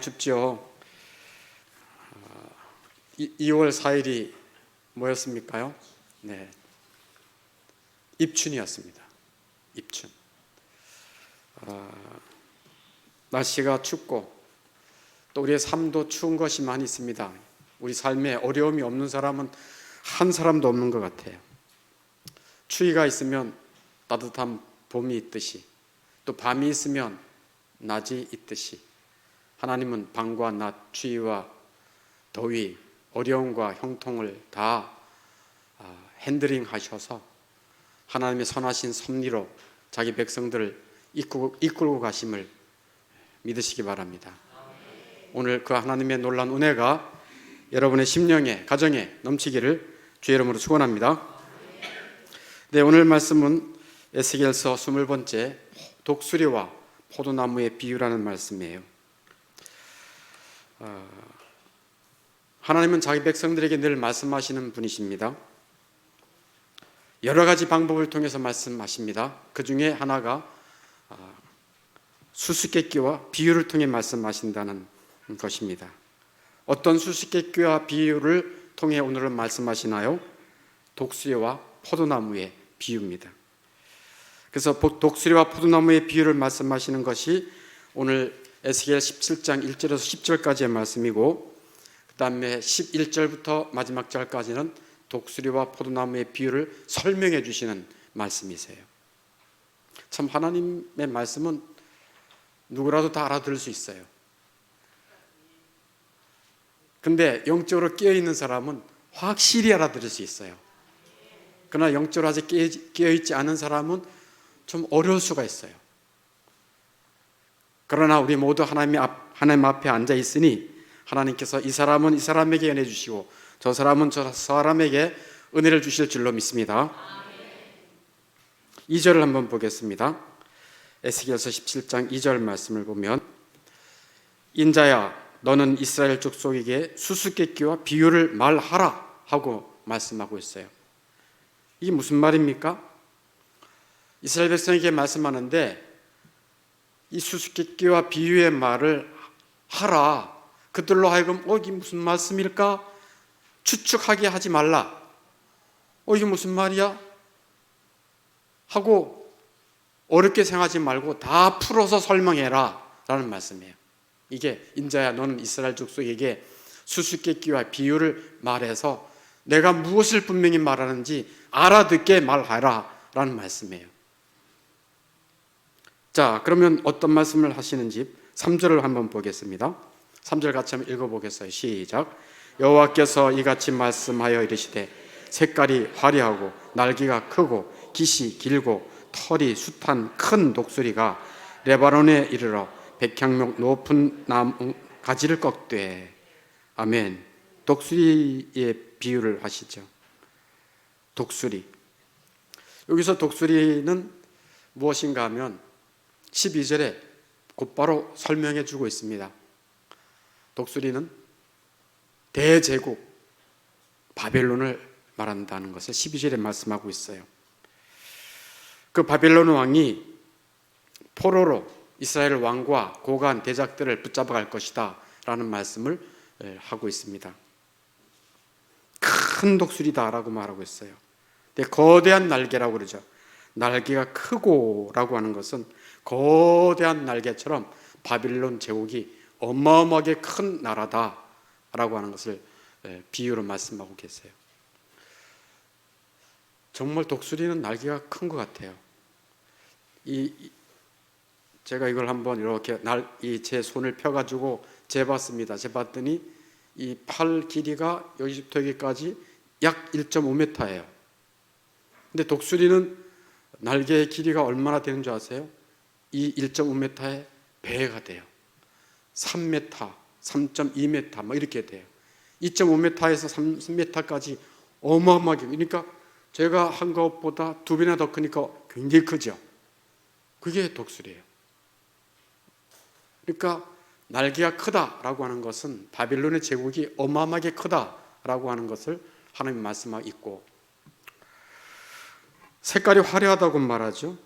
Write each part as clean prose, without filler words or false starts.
춥죠. 2월 4일이 뭐였습니까요? 네, 입춘이었습니다. 입춘. 날씨가 춥고 또 우리의 삶도 추운 것이 많이 있습니다. 우리 삶에 어려움이 없는 사람은 한 사람도 없는 것 같아요. 추위가 있으면 따뜻한 봄이 있듯이, 또 밤이 있으면 낮이 있듯이, 하나님은 밤과 낮, 추위와 더위, 어려움과 형통을 다 핸들링 하셔서 하나님의 선하신 섭리로 자기 백성들을 이끌고 가심을 믿으시기 바랍니다. 오늘 그 하나님의 놀라운 은혜가 여러분의 심령에, 가정에 넘치기를 주의 이름으로 축원합니다. 네, 오늘 말씀은 에스겔서 20번째 독수리와 포도나무의 비유라는 말씀이에요. 하나님은 자기 백성들에게 늘 말씀하시는 분이십니다. 여러 가지 방법을 통해서 말씀하십니다. 그 중에 하나가 수수께끼와 비유를 통해 말씀하신다는 것입니다. 어떤 수수께끼와 비유를 통해 오늘은 말씀하시나요? 독수리와 포도나무의 비유입니다. 그래서 독수리와 포도나무의 비유를 말씀하시는 것이 오늘 에스겔 17장 1절에서 10절까지의 말씀이고, 그 다음에 11절부터 마지막 절까지는 독수리와 포도나무의 비유를 설명해 주시는 말씀이세요. 참 하나님의 말씀은 누구라도 다 알아들을 수 있어요. 근데 영적으로 깨어있는 사람은 확실히 알아들을 수 있어요. 그러나 영적으로 아직 깨어있지 않은 사람은 좀 어려울 수가 있어요. 그러나 우리 모두 하나님 앞에 앉아 있으니 하나님께서 이 사람은 이 사람에게 은혜 주시고 저 사람은 저 사람에게 은혜를 주실 줄로 믿습니다. 2절을 한번 보겠습니다. 에스겔서 17장 2절 말씀을 보면, 인자야 너는 이스라엘 족속에게 수수께끼와 비유를 말하라 하고 말씀하고 있어요. 이게 무슨 말입니까? 이스라엘 백성에게 말씀하는데 이 수수께끼와 비유의 말을 하라. 그들로 하여금 이게 무슨 말씀일까? 추측하게 하지 말라. 이게 무슨 말이야? 하고 어렵게 생각하지 말고 다 풀어서 설명해라 라는 말씀이에요. 이게 인자야 너는 이스라엘 족속에게 수수께끼와 비유를 말해서 내가 무엇을 분명히 말하는지 알아듣게 말하라 라는 말씀이에요. 자, 그러면 어떤 말씀을 하시는지 3절을 한번 보겠습니다. 3절 같이 한번 읽어보겠어요. 시작. 여호와께서 이같이 말씀하여 이르시되 색깔이 화려하고 날개가 크고 깃이 길고 털이 숱한 큰 독수리가 레바논에 이르러 100향목 높은 나무 가지를 꺾되. 아멘. 독수리의 비유를 하시죠. 독수리. 여기서 독수리는 무엇인가 하면 12절에 곧바로 설명해 주고 있습니다. 독수리는 대제국 바벨론을 말한다는 것을 12절에 말씀하고 있어요. 그 바벨론 왕이 포로로 이스라엘 왕과 고관 대작들을 붙잡아 갈 것이다 라는 말씀을 하고 있습니다. 큰 독수리다 라고 말하고 있어요. 근데 거대한 날개라고 그러죠. 날개가 크고 라고 하는 것은 거대한 날개처럼 바빌론 제국이 어마어마하게 큰 나라다 라고 하는 것을 비유로 말씀하고 계세요. 정말 독수리는 날개가 큰 것 같아요. 제가 이걸 한번 이렇게 제 손을 펴가지고 재봤습니다. 재봤더니 이 팔 길이가 여기부터 여기까지 약 1.5m예요. 근데 독수리는 날개의 길이가 얼마나 되는 줄 아세요? 이 1.5m의 배가 돼요. 3m, 3.2m 뭐 이렇게 돼요. 2.5m에서 3m까지 어마어마하게, 그러니까 제가 한 것보다 2배나 더 크니까 굉장히 크죠. 그게 독수리예요. 그러니까 날개가 크다라고 하는 것은 바빌론의 제국이 어마어마하게 크다라고 하는 것을 하나님 말씀하고 있고, 색깔이 화려하다고 말하죠.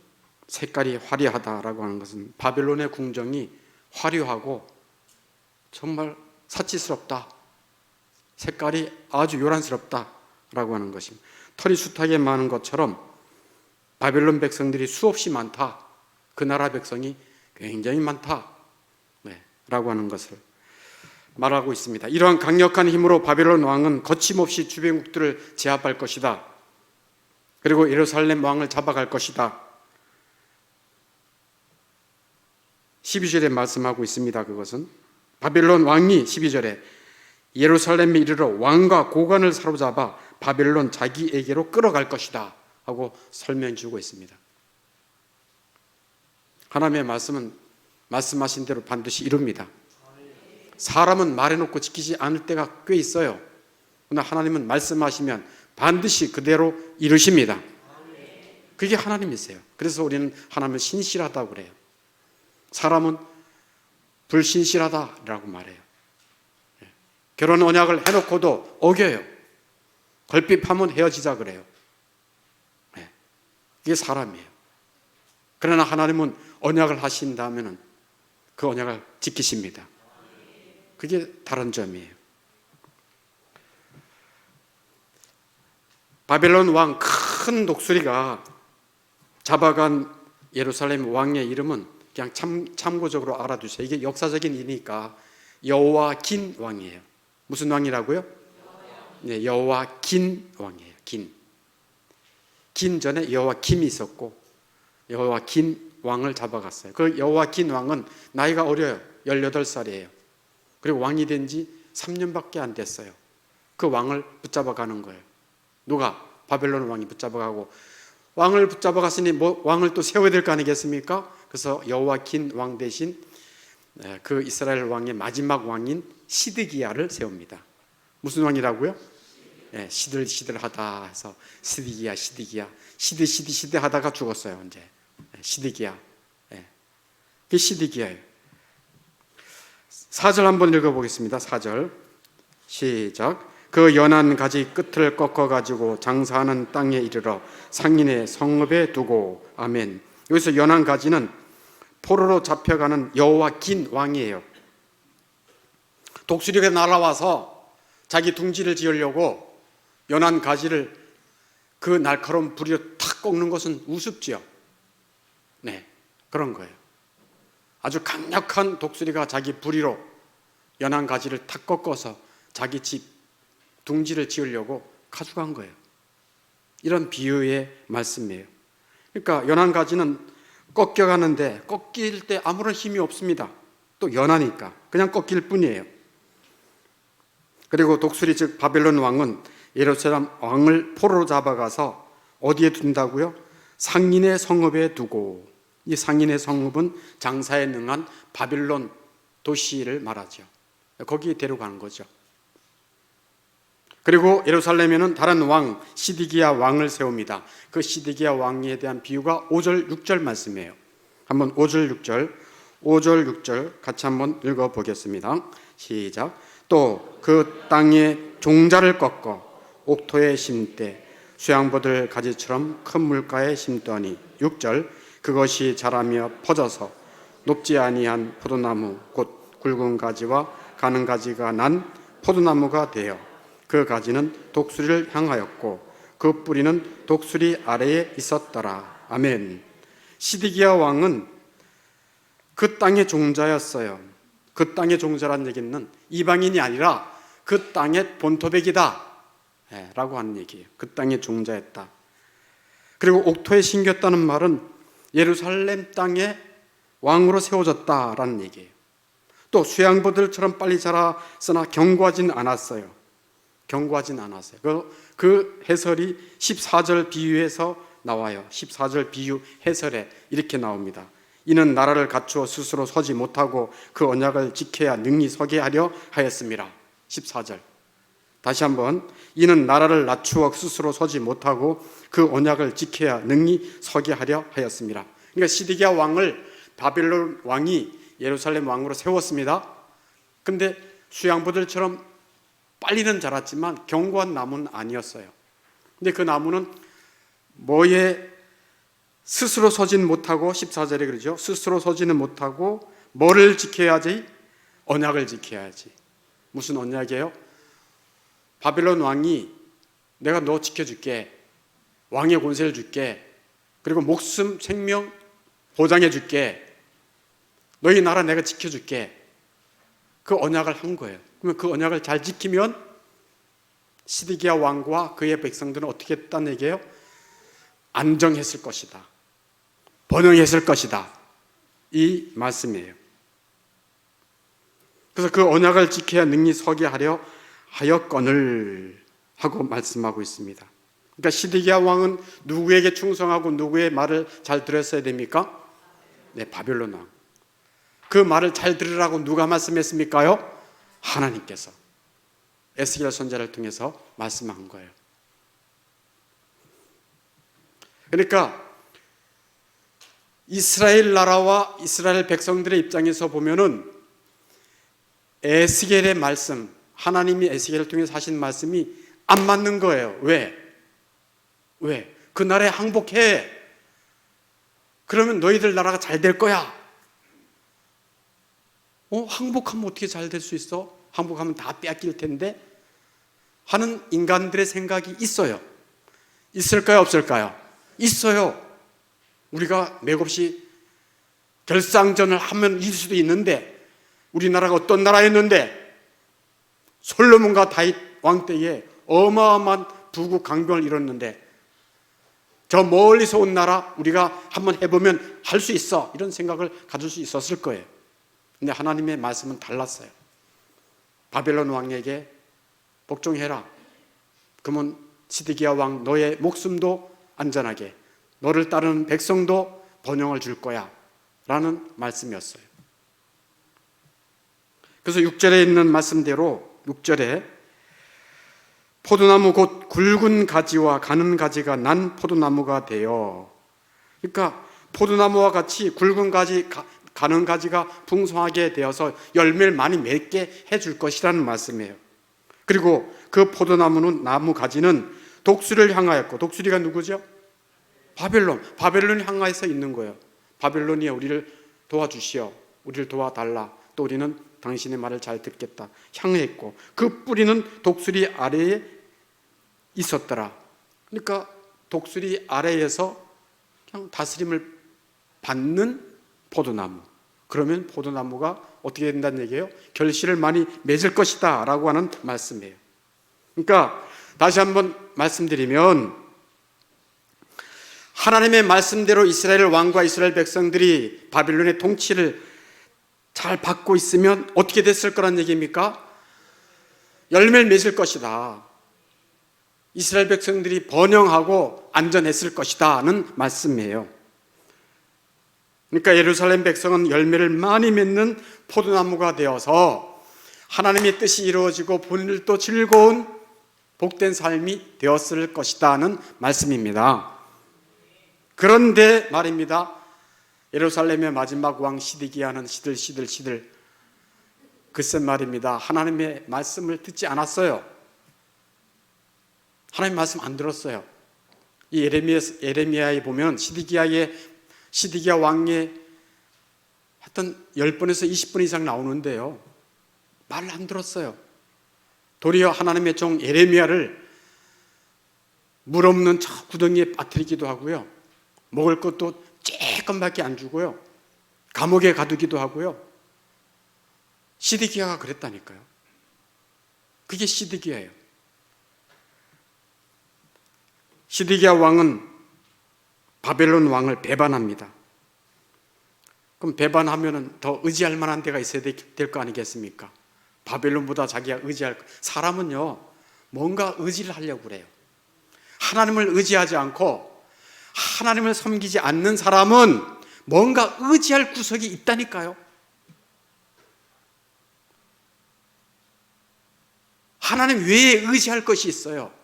색깔이 화려하다라고 하는 것은 바빌론의 궁정이 화려하고 정말 사치스럽다. 색깔이 아주 요란스럽다라고 하는 것입니다. 털이 숱하게 많은 것처럼 바벨론 백성들이 수없이 많다. 그 나라 백성이 굉장히 많다. 라고 하는 것을 말하고 있습니다. 이러한 강력한 힘으로 바벨론 왕은 거침없이 주변국들을 제압할 것이다. 그리고 예루살렘 왕을 잡아갈 것이다. 12절에 말씀하고 있습니다. 그것은 바벨론 왕이 12절에 예루살렘에 이르러 왕과 고관을 사로잡아 바벨론 자기에게로 끌어갈 것이다 하고 설명해 주고 있습니다. 하나님의 말씀은 말씀하신 대로 반드시 이룹니다. 사람은 말해놓고 지키지 않을 때가 꽤 있어요. 그러나 하나님은 말씀하시면 반드시 그대로 이루십니다. 그게 하나님이세요. 그래서 우리는 하나님을 신실하다고 그래요. 사람은 불신실하다라고 말해요. 결혼 언약을 해놓고도 어겨요. 걸핏하면 헤어지자 그래요. 이게 사람이에요. 그러나 하나님은 언약을 하신다면 그 언약을 지키십니다. 그게 다른 점이에요. 바벨론 왕 큰 독수리가 잡아간 예루살렘 왕의 이름은 그냥 참고적으로 알아두세요. 이게 역사적인 일이니까 여호와긴 왕이에요. 무슨 왕이라고요? 네, 여호와긴 왕이에요. 긴 전에 여호와김이 있었고 여호와긴 왕을 잡아갔어요. 그 여호와긴 왕은 나이가 어려요. 18살이에요. 그리고 왕이 된 지 3년밖에 안 됐어요. 그 왕을 붙잡아가는 거예요. 누가? 바벨론 왕이 붙잡아가고, 왕을 붙잡아갔으니 왕을 또 세워야 될 거 아니겠습니까? 그래서 여호와긴 왕 대신 그 이스라엘 왕의 마지막 왕인 시드기야를 세웁니다. 무슨 왕이라고요? 시들시들하다 해서 시드기야 시드 하다가 죽었어요. 이제 시드기야. 그게 시드기야예요. 4절 한번 읽어보겠습니다. 4절 시작. 그 연한 가지 끝을 꺾어가지고 장사하는 땅에 이르러 상인의 성읍에 두고. 아멘. 여기서 연한 가지는 포로로 잡혀가는 여호와긴 왕이에요. 독수리가 날아와서 자기 둥지를 지으려고 연한 가지를 그 날카로운 부리로 탁 꺾는 것은 우습지요. 네, 그런 거예요. 아주 강력한 독수리가 자기 부리로 연한 가지를 탁 꺾어서 자기 집 둥지를 지으려고 가져간 거예요. 이런 비유의 말씀이에요. 그러니까 연한 가지는 꺾여가는데 꺾일 때 아무런 힘이 없습니다. 또 연하니까 그냥 꺾일 뿐이에요. 그리고 독수리 즉 바벨론 왕은 예루살렘 왕을 포로로 잡아가서 어디에 둔다고요? 상인의 성읍에 두고. 이 상인의 성읍은 장사에 능한 바벨론 도시를 말하죠. 거기에 데려가는 거죠. 그리고 예루살렘에는 다른 왕 시드기야 왕을 세웁니다. 그 시드기야 왕에 대한 비유가 5절 6절 말씀이에요. 한번 5절 6절 같이 한번 읽어보겠습니다. 시작. 또 그 땅에 종자를 꺾어 옥토에 심되 수양보들 가지처럼 큰 물가에 심더니. 6절. 그것이 자라며 퍼져서 높지 아니한 포도나무 곧 굵은 가지와 가는 가지가 난 포도나무가 되어 그 가지는 독수리를 향하였고 그 뿌리는 독수리 아래에 있었더라. 아멘. 시드기야 왕은 그 땅의 종자였어요. 그 땅의 종자란 얘기는 이방인이 아니라 그 땅의 본토백이다 라고 하는 얘기예요. 그 땅의 종자였다. 그리고 옥토에 심겼다는 말은 예루살렘 땅에 왕으로 세워졌다라는 얘기예요. 또 수양보들처럼 빨리 자랐으나 견고하진 않았어요. 그 해설이 14절 비유에서 나와요. 14절 비유 해설에 이렇게 나옵니다. 이는 나라를 갖추어 스스로 서지 못하고 그 언약을 지켜야 능히 서게 하려 하였습니다. 14절 다시 한번. 이는 나라를 낮추어 스스로 서지 못하고 그 언약을 지켜야 능히 서게 하려 하였습니다. 그러니까 시드기야 왕을 바벨론 왕이 예루살렘 왕으로 세웠습니다. 근데 수양보들처럼 빨리는 자랐지만 견고한 나무는 아니었어요. 근데 그 나무는 뭐에 스스로 서진 못하고, 14절에 그러죠. 스스로 서지는 못하고 뭐를 지켜야지? 언약을 지켜야지. 무슨 언약이에요? 바벨론 왕이 내가 너 지켜줄게, 왕의 권세를 줄게, 그리고 목숨 생명 보장해 줄게, 너희 나라 내가 지켜줄게, 그 언약을 한 거예요. 그러면 그 언약을 잘 지키면 시드기야 왕과 그의 백성들은 어떻게 했다는 얘기예요? 안정했을 것이다, 번영했을 것이다, 이 말씀이에요. 그래서 그 언약을 지켜야 능히 서게 하려 하였거늘 하고 말씀하고 있습니다. 그러니까 시드기야 왕은 누구에게 충성하고 누구의 말을 잘 들었어야 됩니까? 네, 바벨론 왕. 그 말을 잘 들으라고 누가 말씀했습니까요? 하나님께서 에스겔 선지자를 통해서 말씀한 거예요. 그러니까 이스라엘 나라와 이스라엘 백성들의 입장에서 보면은 에스겔의 말씀, 하나님이 에스겔을 통해서 하신 말씀이 안 맞는 거예요. 왜? 그 나라에 항복해. 그러면 너희들 나라가 잘 될 거야. 항복하면 어떻게 잘 될 수 있어? 항복하면 다 뺏길 텐데 하는 인간들의 생각이 있어요. 있을까요? 없을까요? 있어요. 우리가 맥없이 결상전을 하면 이길 수도 있는데, 우리나라가 어떤 나라였는데 솔로몬과 다윗 왕 때에 어마어마한 부국 강병을 이뤘는데, 저 멀리서 온 나라 우리가 한번 해보면 할 수 있어, 이런 생각을 가질 수 있었을 거예요. 근데 하나님의 말씀은 달랐어요. 바벨론 왕에게 복종해라. 그러면 시드기야 왕 너의 목숨도 안전하게, 너를 따르는 백성도 번영을 줄 거야 라는 말씀이었어요. 그래서 6절에 있는 말씀대로 6절에 포도나무 곧 굵은 가지와 가는 가지가 난 포도나무가 되어, 그러니까 포도나무와 같이 굵은 가지, 가는 가지가 풍성하게 되어서 열매를 많이 맺게 해줄 것이라는 말씀이에요. 그리고 그 포도나무는, 나무 가지는 독수리를 향하였고, 독수리가 누구죠? 바벨론이 향하여서 있는 거예요. 바벨론이여 우리를 도와주시오, 우리를 도와달라, 또 우리는 당신의 말을 잘 듣겠다 향했고, 그 뿌리는 독수리 아래에 있었더라. 그러니까 독수리 아래에서 그냥 다스림을 받는 포도나무. 그러면 포도나무가 어떻게 된다는 얘기예요? 결실을 많이 맺을 것이다 라고 하는 말씀이에요. 그러니까 다시 한번 말씀드리면, 하나님의 말씀대로 이스라엘 왕과 이스라엘 백성들이 바빌론의 통치를 잘 받고 있으면 어떻게 됐을 거란 얘기입니까? 열매를 맺을 것이다. 이스라엘 백성들이 번영하고 안전했을 것이다는 말씀이에요. 그러니까 예루살렘 백성은 열매를 많이 맺는 포도나무가 되어서 하나님의 뜻이 이루어지고 본인들도 즐거운 복된 삶이 되었을 것이다는 말씀입니다. 그런데 말입니다, 예루살렘의 마지막 왕 시드기야는 시들 글쎄 말입니다, 하나님의 말씀을 듣지 않았어요. 하나님 말씀 안 들었어요. 이 예레미야에 보면 시드기야 왕의 하여튼 10번에서 20번 이상 나오는데요, 말을 안 들었어요. 도리어 하나님의 종 예레미야를 물 없는 저 구덩이에 빠뜨리기도 하고요, 먹을 것도 조금밖에 안 주고요, 감옥에 가두기도 하고요. 시드기야가 그랬다니까요. 그게 시드기야예요. 시드기야 왕은 바벨론 왕을 배반합니다. 그럼 배반하면 더 의지할 만한 데가 있어야 될 거 아니겠습니까? 바벨론보다 자기가 의지할, 사람은요 뭔가 의지를 하려고 그래요. 하나님을 의지하지 않고 하나님을 섬기지 않는 사람은 뭔가 의지할 구석이 있다니까요. 하나님 외에 의지할 것이 있어요.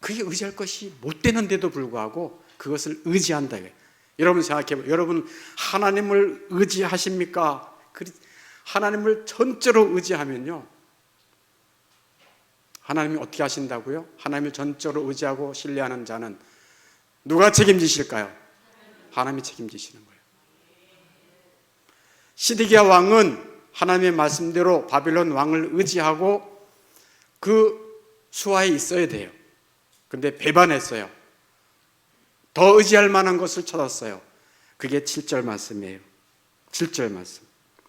그게 의지할 것이 못 되는데도 불구하고 그것을 의지한다. 여러분 생각해보세요. 여러분 하나님을 의지하십니까? 하나님을 전적으로 의지하면요, 하나님이 어떻게 하신다고요? 하나님을 전적으로 의지하고 신뢰하는 자는 누가 책임지실까요? 하나님이 책임지시는 거예요. 시드기야 왕은 하나님의 말씀대로 바벨론 왕을 의지하고 그 수하에 있어야 돼요. 근데 배반했어요. 더 의지할 만한 것을 찾았어요. 그게 7절 말씀이에요. 7절 말씀.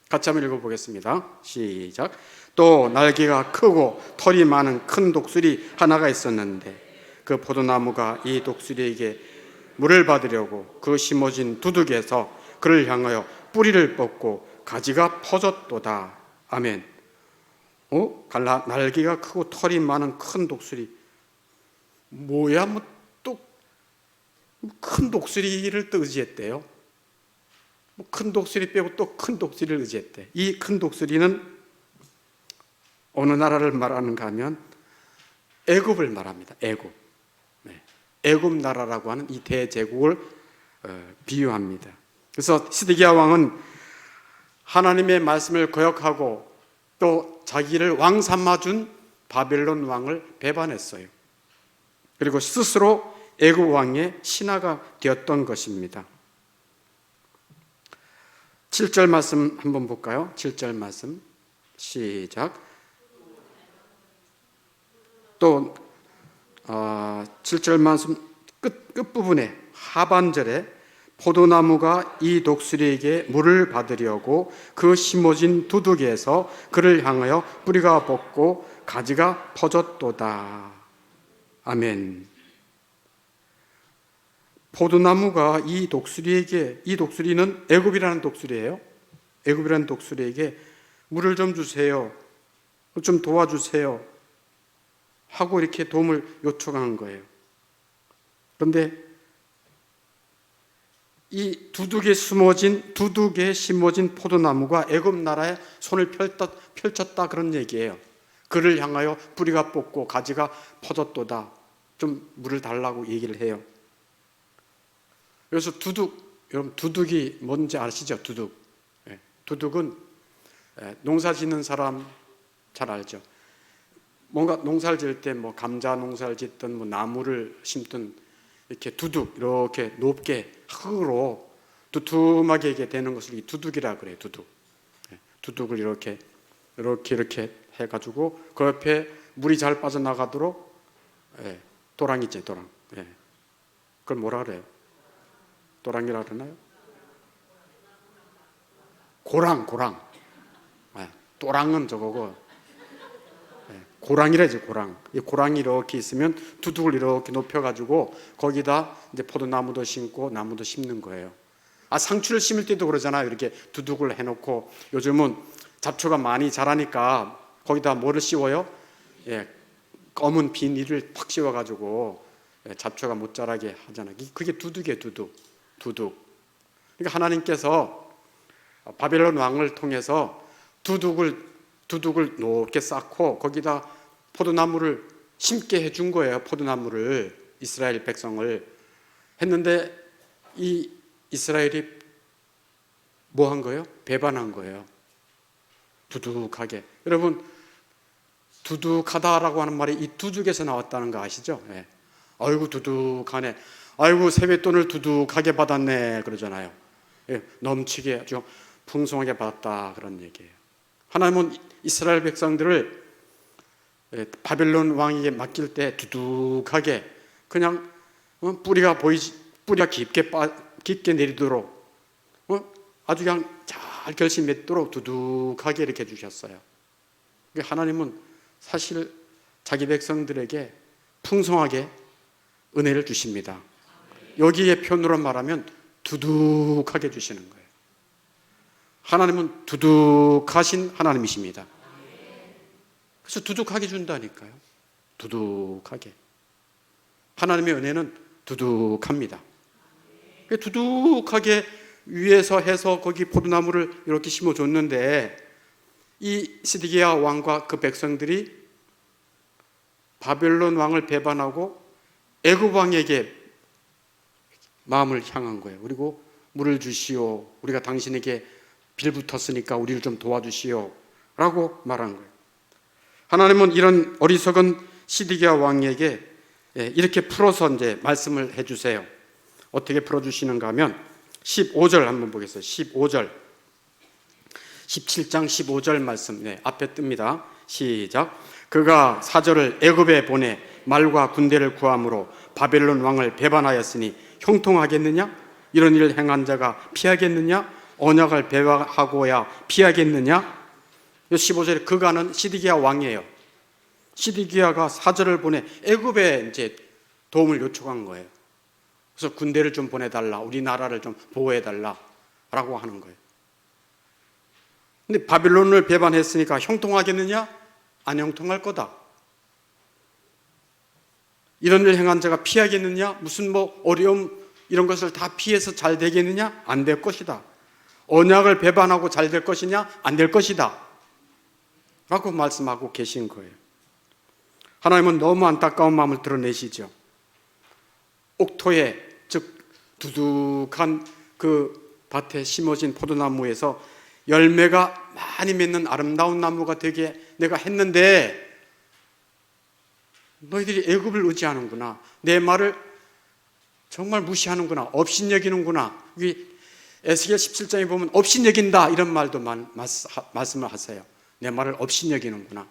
같이 한번 읽어보겠습니다. 시작. 또 날개가 크고 털이 많은 큰 독수리 하나가 있었는데 그 포도나무가 이 독수리에게 물을 받으려고 그 심어진 두둑에서 그를 향하여 뿌리를 뻗고 가지가 퍼졌도다. 아멘. 날개가 크고 털이 많은 큰 독수리. 뭐야, 또 큰 독수리를 또 의지했대요. 큰 독수리 빼고 또 큰 독수리를 의지했대. 이 큰 독수리는 어느 나라를 말하는가 하면 애굽을 말합니다. 애굽. 애굽 나라라고 하는 이 대제국을 비유합니다. 그래서 시드기야 왕은 하나님의 말씀을 거역하고 또 자기를 왕 삼아준 바벨론 왕을 배반했어요. 그리고 스스로 애굽 왕의 신하가 되었던 것입니다. 7절 말씀 한번 볼까요? 7절 말씀 시작. 또 7절 말씀 끝부분에 하반절에 포도나무가 이 독수리에게 물을 받으려고 그 심어진 두둑에서 그를 향하여 뿌리가 뻗고 가지가 퍼졌도다. 아멘. 포도나무가 이 독수리에게, 이 독수리는 애굽이라는 독수리예요. 애굽이라는 독수리에게 물을 좀 주세요, 좀 도와주세요 하고 이렇게 도움을 요청한 거예요. 그런데 이 두둑에 심어진 포도나무가 애굽 나라에 손을 펼쳤다 그런 얘기예요. 그를 향하여 뿌리가 뻗고 가지가 퍼졌도다. 좀 물을 달라고 얘기를 해요. 그래서 여러분 두둑이 뭔지 아시죠? 두둑은 농사 짓는 사람 잘 알죠? 뭔가 농사를 지을 때 뭐 감자 농사를 짓든 뭐 나무를 심든 이렇게 두둑 이렇게 높게 흙으로 두툼하게 되는 것을 이 두둑이라 그래요. 두둑을 이렇게 해가지고 그 옆에 물이 잘 빠져나가도록 도랑 있죠, 도랑. 그걸 뭐라 그래요? 도랑이라 그러나요? 고랑. 도랑은 저거고 고랑이라지, 고랑. 이 고랑이 이렇게 있으면 두둑을 이렇게 높여가지고 거기다 이제 포도나무도 심고 나무도 심는 거예요. 상추를 심을 때도 그러잖아요. 이렇게 두둑을 해놓고 요즘은 잡초가 많이 자라니까 거기다 뭐를 씌워요? 검은 비닐을 팍 씌워가지고 잡초가 못 자라게 하잖아요. 그게 두둑이에요, 두둑. 그러니까 하나님께서 바벨론 왕을 통해서 두둑을 높게 쌓고 거기다 포도나무를 심게 해준 거예요. 포도나무를, 이스라엘 백성을 했는데 이 이스라엘이 뭐 한 거예요? 배반한 거예요. 두둑하게. 여러분, 두둑하다라고 하는 말이 이 두둑에서 나왔다는 거 아시죠? 아이고 두둑하네, 아이고 세뱃돈을 두둑하게 받았네 그러잖아요. 넘치게 아주 풍성하게 받았다 그런 얘기예요. 하나님은 이스라엘 백성들을 바벨론 왕에게 맡길 때 두둑하게 그냥 뿌리가 깊게 내리도록 아주 그냥 잘 결실 맺도록 두둑하게 이렇게 해주셨어요. 하나님은 사실 자기 백성들에게 풍성하게 은혜를 주십니다. 여기에 표현으로 말하면 두둑하게 주시는 거예요. 하나님은 두둑하신 하나님이십니다. 그래서 두둑하게 준다니까요. 두둑하게. 하나님의 은혜는 두둑합니다. 두둑하게 위에서 해서 거기 포도나무를 이렇게 심어줬는데 이 시드기야 왕과 그 백성들이 바벨론 왕을 배반하고 애굽 왕에게 마음을 향한 거예요. 그리고 물을 주시오, 우리가 당신에게 빌붙었으니까 우리를 좀 도와주시오 라고 말한 거예요. 하나님은 이런 어리석은 시드기야 왕에게 이렇게 풀어서 이제 말씀을 해주세요. 어떻게 풀어주시는가 하면 15절 한번 보겠어요. 15절 17장 15절 말씀, 앞에 뜹니다. 시작. 그가 사절을 애굽에 보내 말과 군대를 구함으로 바벨론 왕을 배반하였으니 형통하겠느냐? 이런 일을 행한 자가 피하겠느냐? 언약을 배반하고야 피하겠느냐? 15절에 그가는 시드기야 왕이에요. 시드기야가 사절을 보내 애굽에 이제 도움을 요청한 거예요. 그래서 군대를 좀 보내달라, 우리나라를 좀 보호해달라라고 하는 거예요. 근데 바빌론을 배반했으니까 형통하겠느냐? 안 형통할 거다. 이런 일을 행한 자가 피하겠느냐? 무슨 어려움 이런 것을 다 피해서 잘 되겠느냐? 안 될 것이다. 언약을 배반하고 잘 될 것이냐? 안 될 것이다. 라고 말씀하고 계신 거예요. 하나님은 너무 안타까운 마음을 드러내시죠. 옥토에, 즉 두둑한 그 밭에 심어진 포도나무에서 열매가 많이 맺는 아름다운 나무가 되게 내가 했는데 너희들이 애굽을 의지하는구나, 내 말을 정말 무시하는구나, 업신여기는구나. 여기 에스겔 17장에 보면 업신여긴다 이런 말도 말씀을 하세요. 내 말을 업신여기는구나.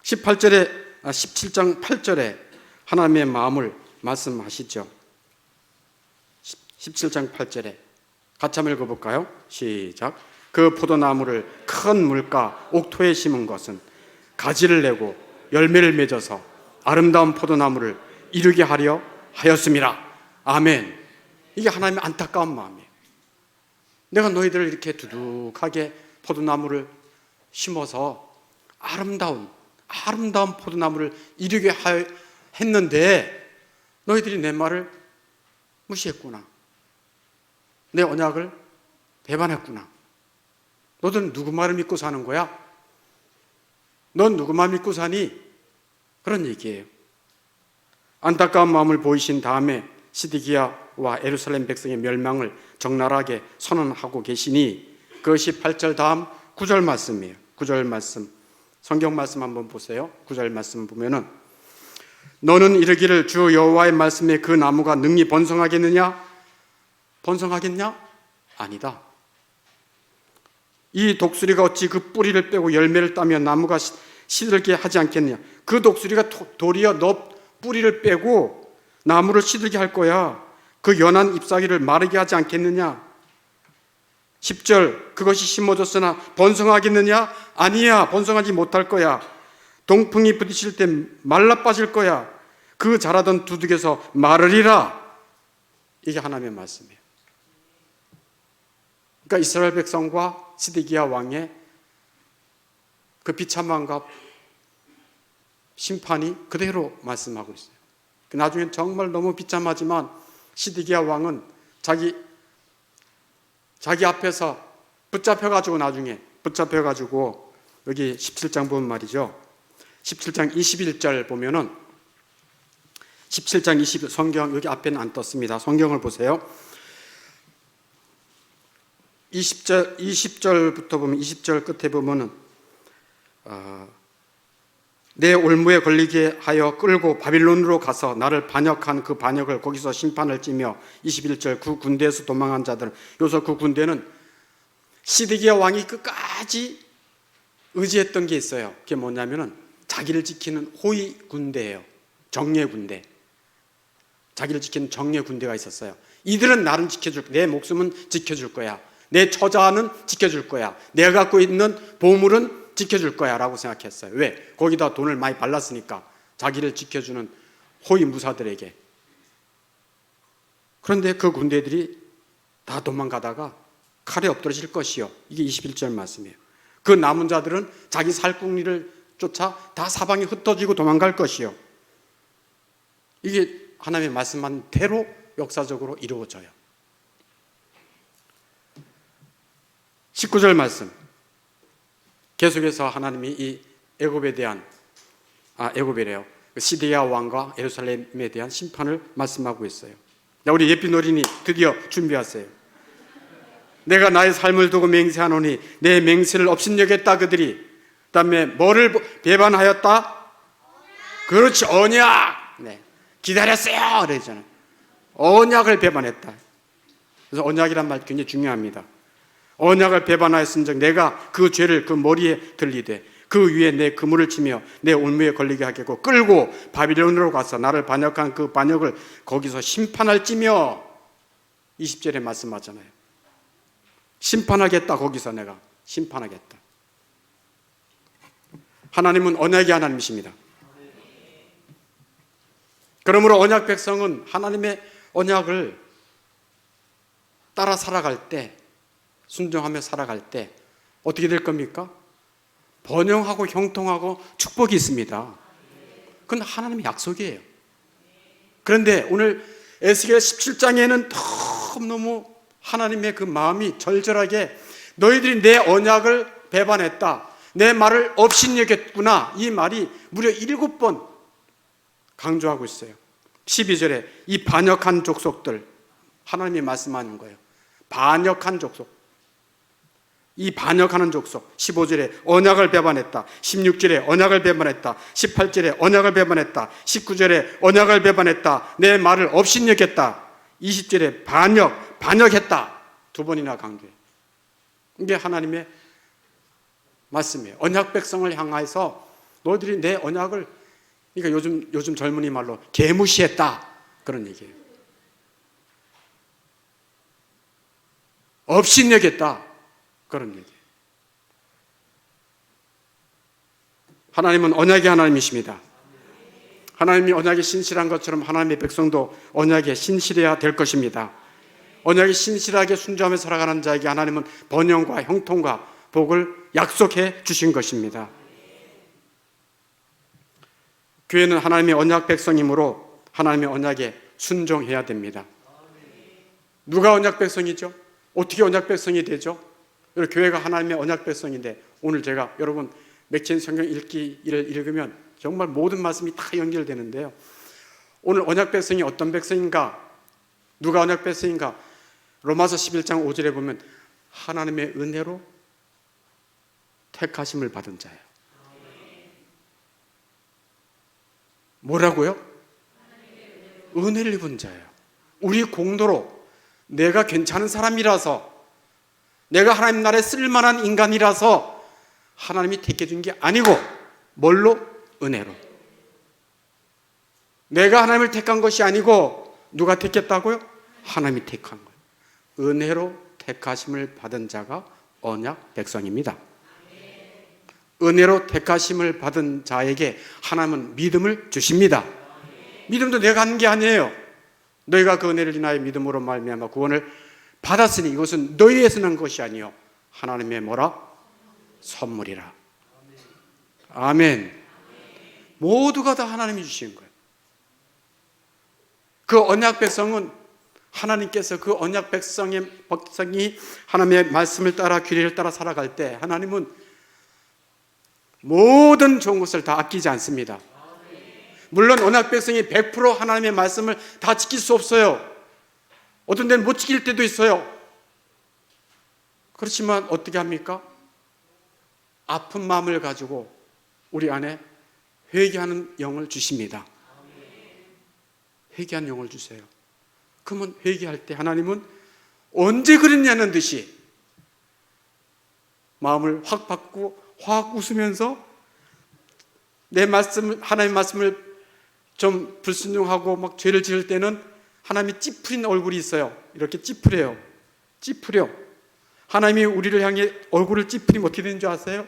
17장 8절에 하나님의 마음을 말씀하시죠. 17장 8절에 같이 한번 읽어볼까요? 시작. 그 포도나무를 큰 물가 옥토에 심은 것은 가지를 내고 열매를 맺어서 아름다운 포도나무를 이루게 하려 하였음이라. 아멘. 이게 하나님의 안타까운 마음이에요. 내가 너희들을 이렇게 두둑하게 포도나무를 심어서 아름다운 포도나무를 이루게 했는데 너희들이 내 말을 무시했구나. 내 언약을 배반했구나. 너희들은 누구 말을 믿고 사는 거야? 넌 누구 말 믿고 사니? 그런 얘기예요. 안타까운 마음을 보이신 다음에 시드기야와 예루살렘 백성의 멸망을 적나라하게 선언하고 계시니 그것이 8절 다음 9절 말씀이에요. 9절 말씀, 성경 말씀 한번 보세요. 9절 말씀 보면은 너는 이르기를 주 여호와의 말씀에 그 나무가 능히 번성하겠느냐? 번성하겠냐? 아니다. 이 독수리가 어찌 그 뿌리를 빼고 열매를 따며 나무가 시들게 하지 않겠느냐? 그 독수리가 도리어 너 뿌리를 빼고 나무를 시들게 할 거야. 그 연한 잎사귀를 마르게 하지 않겠느냐? 10절 그것이 심어졌으나 번성하겠느냐? 아니야, 번성하지 못할 거야. 동풍이 부딪힐 때 말라 빠질 거야. 그 자라던 두둑에서 마르리라. 이게 하나님의 말씀이에요. 그러니까 이스라엘 백성과 시드기야 왕의 그 비참함과 심판이 그대로 말씀하고 있어요. 나중에 정말 너무 비참하지만 시드기야 왕은 자기 앞에서 붙잡혀가지고 여기 17장 보면 말이죠. 17장 21절 보면은 17장 20 성경 여기 앞에는 안 떴습니다. 성경을 보세요. 20절부터 보면 20절 끝에 보면은 내 올무에 걸리게 하여 끌고 바빌론으로 가서 나를 반역한 그 반역을 거기서 심판을 찌며 21절 그 군대에서 도망한 자들은 여기서 그 군대는 시드기야 왕이 끝까지 의지했던 게 있어요. 그게 뭐냐면은 자기를 지키는 호위 군대예요. 정예 군대. 자기를 지키는 정예 군대가 있었어요. 이들은 나를 지켜줄 거야. 내 목숨은 지켜줄 거야. 내 처자는 지켜줄 거야. 내가 갖고 있는 보물은 지켜줄 거야 라고 생각했어요. 왜? 거기다 돈을 많이 발랐으니까 자기를 지켜주는 호위 무사들에게. 그런데 그 군대들이 다 도망가다가 칼에 엎드러질 것이요. 이게 21절 말씀이에요. 그 남은 자들은 자기 살궁리를 쫓아 다 사방에 흩어지고 도망갈 것이요. 이게 하나님의 말씀한 대로 역사적으로 이루어져요. 19절 말씀. 계속해서 하나님이 이 애굽에 대한 애굽이래요. 시드기야 왕과 예루살렘에 대한 심판을 말씀하고 있어요. 우리 예쁜 어린이 드디어 준비하세요. 내가 나의 삶을 두고 맹세하노니 내 맹세를 업신여겼다 그들이. 그 다음에 뭐를 배반하였다? 그렇지, 언약. 기다렸어요 그러잖아요. 언약을 배반했다. 그래서 언약이란 말 굉장히 중요합니다. 언약을 배반하였은즉 내가 그 죄를 그 머리에 들리되 그 위에 내 그물을 치며 내 올무에 걸리게 하겠고 끌고 바빌론으로 가서 나를 반역한 그 반역을 거기서 심판할지며 20절에 말씀하잖아요. 심판하겠다. 거기서 내가 심판하겠다. 하나님은 언약의 하나님이십니다. 그러므로 언약 백성은 하나님의 언약을 따라 살아갈 때, 순종하며 살아갈 때 어떻게 될 겁니까? 번영하고 형통하고 축복이 있습니다. 그건 하나님의 약속이에요. 그런데 오늘 에스겔 17장에는 너무 하나님의 그 마음이 절절하게 너희들이 내 언약을 배반했다, 내 말을 업신여겼구나, 이 말이 무려 7번 강조하고 있어요. 12절에 이 반역한 족속들, 하나님이 말씀하는 거예요. 반역한 족속, 이 반역하는 족속. 15절에 언약을 배반했다, 16절에 언약을 배반했다, 18절에 언약을 배반했다, 19절에 언약을 배반했다, 내 말을 업신여겼다, 20절에 반역했다, 2번이나 강조해요. 이게 하나님의 말씀이에요. 언약 백성을 향해서 너희들이 내 언약을, 그러니까 요즘 젊은이 말로 개무시했다, 그런 얘기예요. 업신여겼다, 그런 얘기예요. 하나님은 언약의 하나님이십니다. 하나님이 언약에 신실한 것처럼 하나님의 백성도 언약에 신실해야 될 것입니다. 언약에 신실하게 순종하며 살아가는 자에게 하나님은 번영과 형통과 복을 약속해 주신 것입니다. 교회는 하나님의 언약 백성이므로 하나님의 언약에 순종해야 됩니다. 누가 언약 백성이죠? 어떻게 언약 백성이 되죠? 교회가 하나님의 언약 백성인데, 오늘 제가 여러분 맥체인 성경 읽기를 읽으면 정말 모든 말씀이 다 연결되는데요. 오늘 언약 백성이 어떤 백성인가? 누가 언약 백성인가? 로마서 11장 5절에 보면 하나님의 은혜로 택하심을 받은 자예요. 뭐라고요? 은혜를 입은 자예요. 우리 공로로, 내가 괜찮은 사람이라서, 내가 하나님 나라에 쓸만한 인간이라서 하나님이 택해준 게 아니고, 뭘로? 은혜로. 내가 하나님을 택한 것이 아니고 누가 택했다고요? 하나님이 택한 거예요. 은혜로 택하심을 받은 자가 언약 백성입니다. 은혜로 택하심을 받은 자에게 하나님은 믿음을 주십니다. 믿음도 내가 하는 게 아니에요. 너희가 그 은혜를 인하여 믿음으로 말미암아 구원을 받았으니 이것은 너희에서 난 것이 아니요 하나님의 뭐라? 선물이라. 아멘. 모두가 다 하나님이 주신 거예요. 그 언약 백성은 하나님께서 그 언약 백성이 하나님의 말씀을 따라, 규례를 따라 살아갈 때 하나님은 모든 좋은 것을 다 아끼지 않습니다. 물론 언약 백성이 100% 하나님의 말씀을 다 지킬 수 없어요. 어떤 데는 못 지킬 때도 있어요. 그렇지만 어떻게 합니까? 아픈 마음을 가지고 우리 안에 회개하는 영을 주십니다. 회개하는 영을 주세요. 그러면 회개할 때 하나님은 언제 그랬냐는 듯이 마음을 확 바꾸고 확 웃으면서 내 말씀, 하나님의 말씀을 좀 불순종하고 막 죄를 지을 때는 하나님이 찌푸린 얼굴이 있어요. 이렇게 찌푸려요. 찌푸려. 하나님이 우리를 향해 얼굴을 찌푸리면 어떻게 되는 줄 아세요?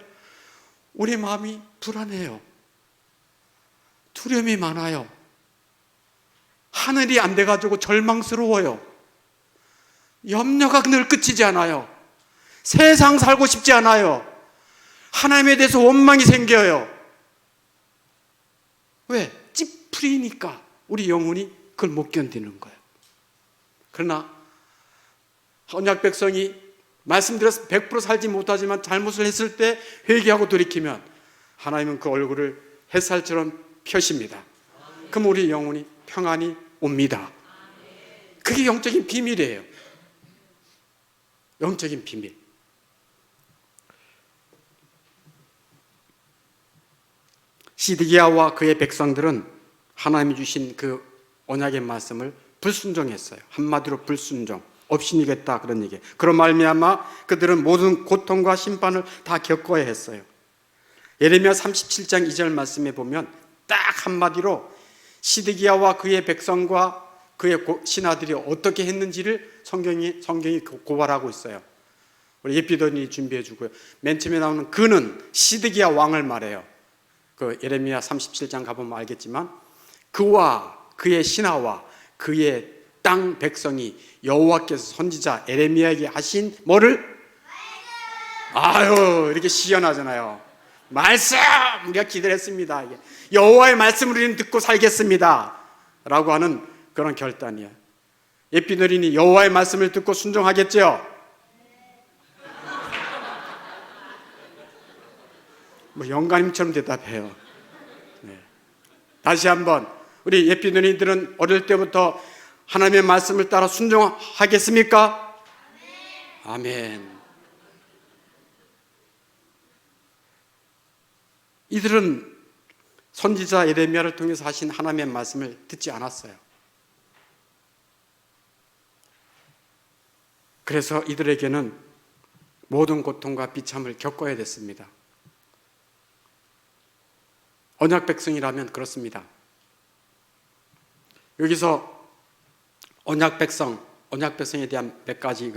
우리 마음이 불안해요. 두려움이 많아요. 하늘이 안 돼가지고 절망스러워요. 염려가 늘 끝이지 않아요. 세상 살고 싶지 않아요. 하나님에 대해서 원망이 생겨요. 왜? 찌푸리니까 우리 영혼이 그걸 못 견디는 거예요. 그러나 언약 백성이 말씀드려서 100% 살지 못하지만 잘못을 했을 때 회개하고 돌이키면 하나님은 그 얼굴을 햇살처럼 펴십니다. 그럼 우리 영혼이 평안이 옵니다. 그게 영적인 비밀이에요. 영적인 비밀. 시드기야와 그의 백성들은 하나님이 주신 그 언약의 말씀을 불순종했어요. 한마디로 불순종. 없이니겠다 그런 얘기예요. 그런 말미암아 그들은 모든 고통과 심판을 다 겪어야 했어요. 예레미야 37장 2절 말씀에 보면 딱 한마디로 시드기야와 그의 백성과 그의 신하들이 어떻게 했는지를 성경이 고발하고 있어요. 우리 예피더니 준비해 주고요. 맨 처음에 나오는 그는 시드기야 왕을 말해요. 그 예레미야 37장 가보면 알겠지만 그와 그의 신하와 그의 땅 백성이 여호와께서 선지자 예레미야에게 하신 뭐를? 아유, 이렇게 시연하잖아요. 말씀! 우리가 기도했습니다. 여호와의 말씀을 우리는 듣고 살겠습니다 라고 하는 그런 결단이야. 예피더니 여호와의 말씀을 듣고 순종하겠죠? 뭐 영감님처럼 대답해요. 네. 다시 한번 우리 예피더니들은 어릴 때부터 하나님의 말씀을 따라 순종하겠습니까? 아멘. 이들은 선지자 예레미야를 통해서 하신 하나님의 말씀을 듣지 않았어요. 그래서 이들에게는 모든 고통과 비참을 겪어야 됐습니다. 언약 백성이라면 그렇습니다. 여기서 언약 백성에 대한 몇 가지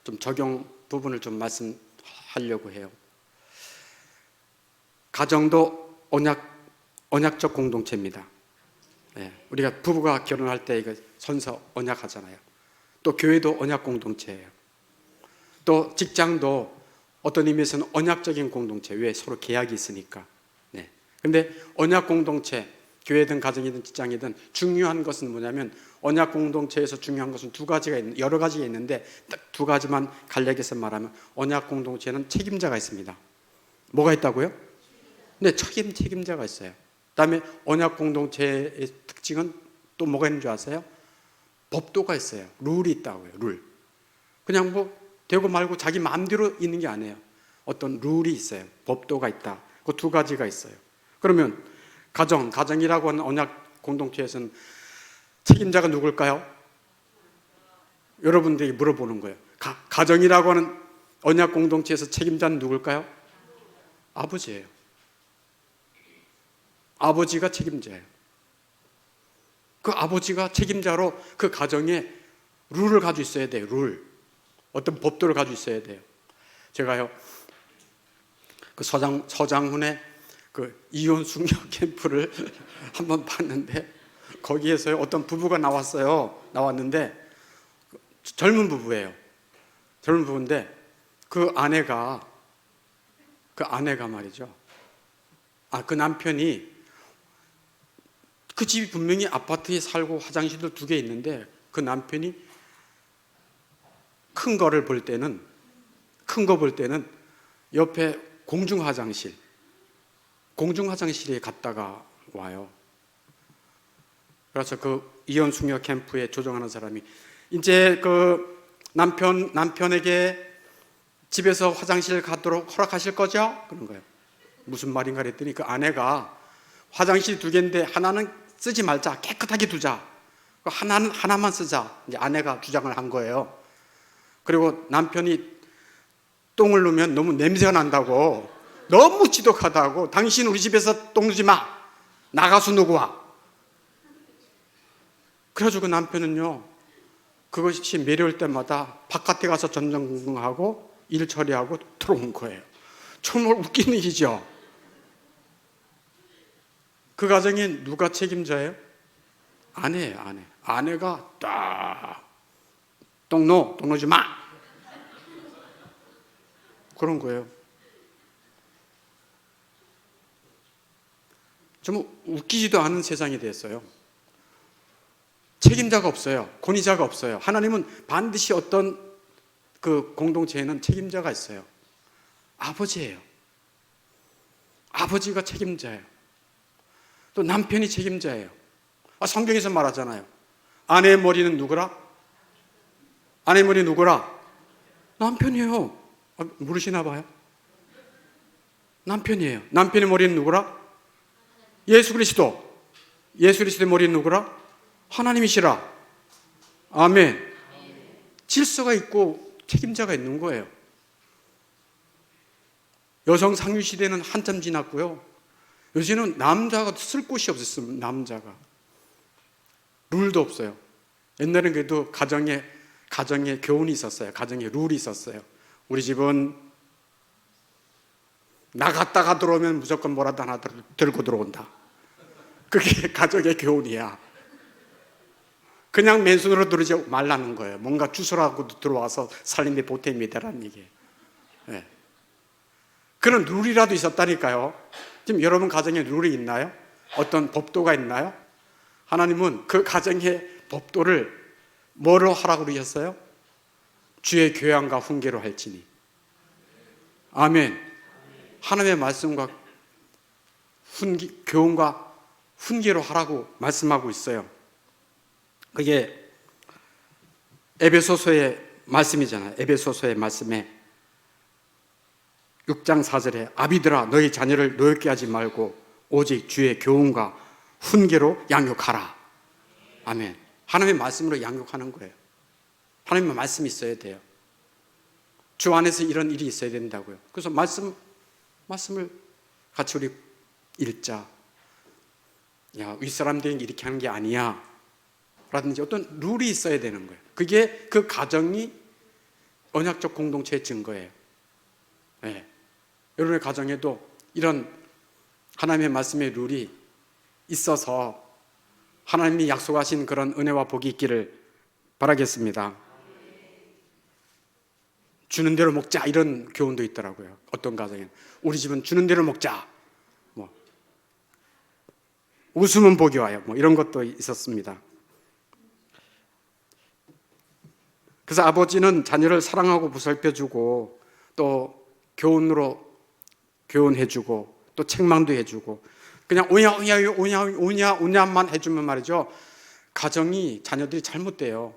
좀 적용 부분을 좀 말씀하려고 해요. 가정도 언약적 공동체입니다. 네, 우리가 부부가 결혼할 때 이거 선서 언약하잖아요. 또 교회도 언약 공동체예요. 또 직장도 어떤 의미에서는 언약적인 공동체. 왜? 서로 계약이 있으니까. 네. 근데 언약 공동체, 교회든 가정이든 직장이든 중요한 것은 뭐냐면 언약 공동체에서 중요한 것은 여러 가지가 있는데 딱 두 가지만 간략해서 말하면 언약 공동체는 책임자가 있습니다. 뭐가 있다고요? 네, 책임자가 있어요. 그다음에 언약 공동체의 특징은 또 뭐가 있는 줄 아세요? 법도가 있어요. 룰이 있다고요. 룰. 그냥 뭐 되고 말고 자기 마음대로 있는 게 아니에요. 어떤 룰이 있어요. 법도가 있다. 그 두 가지가 있어요. 그러면 가정이라고 하는 언약 공동체에서는 책임자가 누굴까요? 여러분들이 물어보는 거예요. 가정이라고 하는 언약 공동체에서 책임자는 누굴까요? 아버지예요. 아버지가 책임자예요. 그 아버지가 책임자로 그 가정에 룰을 가지고 있어야 돼요. 룰. 어떤 법도를 가지고 있어야 돼요. 제가요, 그 서장훈의 그 이혼 숙녀 캠프를 한번 봤는데 거기에서 어떤 부부가 나왔는데 젊은 부부예요. 젊은 부부인데 그 아내가 말이죠. 그 남편이 그 집이 분명히 아파트에 살고 화장실도 2개 있는데 그 남편이 큰 거 볼 때는 옆에 공중 화장실에 갔다가 와요. 그래서 그 이혼 숙녀 캠프에 조정하는 사람이 이제 그 남편에게 집에서 화장실 가도록 허락하실 거죠? 그런 거예요. 무슨 말인가 그랬더니 그 아내가 화장실 2개인데 하나는 쓰지 말자, 깨끗하게 두자. 하나만 쓰자. 이제 아내가 주장을 한 거예요. 그리고 남편이 똥을 누면 너무 냄새가 난다고, 너무 지독하다고, 당신 우리 집에서 똥 누지 마. 나가서 누구 와. 그래가지고 그 남편은요, 그것이 매려올 때마다 바깥에 가서 전전긍긍하고 일 처리하고 들어온 거예요. 정말 웃기는 일이죠. 그 가정에 누가 책임자예요? 아내예요, 아내. 아내가 딱 똥 놓지 마. 그런 거예요. 좀 웃기지도 않은 세상이 됐어요. 책임자가 없어요. 권위자가 없어요. 하나님은 반드시 어떤 그 공동체에는 책임자가 있어요. 아버지예요. 아버지가 책임자예요. 또 남편이 책임자예요. 성경에서 말하잖아요. 아내의 머리는 누구라? 아내의 머리 누구라? 남편이에요. 모르시나 봐요? 남편이에요. 남편의 머리는 누구라? 예수 그리스도. 예수 그리스도의 머리는 누구라? 하나님이시라. 아멘. 질서가 있고 책임자가 있는 거예요. 여성 상류 시대는 한참 지났고요. 요새는 남자가 쓸 곳이 없었어요. 남자가. 룰도 없어요. 옛날엔 그래도 가정에 교훈이 있었어요. 가정에 룰이 있었어요. 우리 집은 나갔다가 들어오면 무조건 뭐라도 하나 들고 들어온다. 그게 가정의 교훈이야. 그냥 맨손으로 들어오지 말라는 거예요. 뭔가 주소라고 들어와서 살림의 보탬이 되라는 얘기예요. 네. 그런 룰이라도 있었다니까요. 지금 여러분 가정에 룰이 있나요? 어떤 법도가 있나요? 하나님은 그 가정의 법도를 뭐로 하라고 그러셨어요? 주의 교양과 훈계로 할지니. 아멘. 하나님의 말씀과 교훈과 훈계로 하라고 말씀하고 있어요. 그게 에베소서의 말씀이잖아요. 에베소서의 말씀에 6장 4절에 아비들아 너희 자녀를 노엽게 하지 말고 오직 주의 교훈과 훈계로 양육하라. 아멘. 하나님의 말씀으로 양육하는 거예요. 하나님의 말씀이 있어야 돼요. 주 안에서 이런 일이 있어야 된다고요. 그래서 말씀을 같이 우리 읽자. 야, 윗사람들이 이렇게 하는 게 아니야. 라든지 어떤 룰이 있어야 되는 거예요. 그게 그 가정이 언약적 공동체의 증거예요. 네. 여러분의 가정에도 이런 하나님의 말씀의 룰이 있어서 하나님이 약속하신 그런 은혜와 복이 있기를 바라겠습니다. 주는 대로 먹자 이런 교훈도 있더라고요. 어떤 가정에는 우리 집은 주는 대로 먹자. 뭐 웃으면 복이 와요. 뭐 이런 것도 있었습니다. 그래서 아버지는 자녀를 사랑하고 보살펴주고 또 교훈해주고 또 책망도 해주고 그냥 오냐만 해주면 말이죠. 가정이 자녀들이 잘못돼요.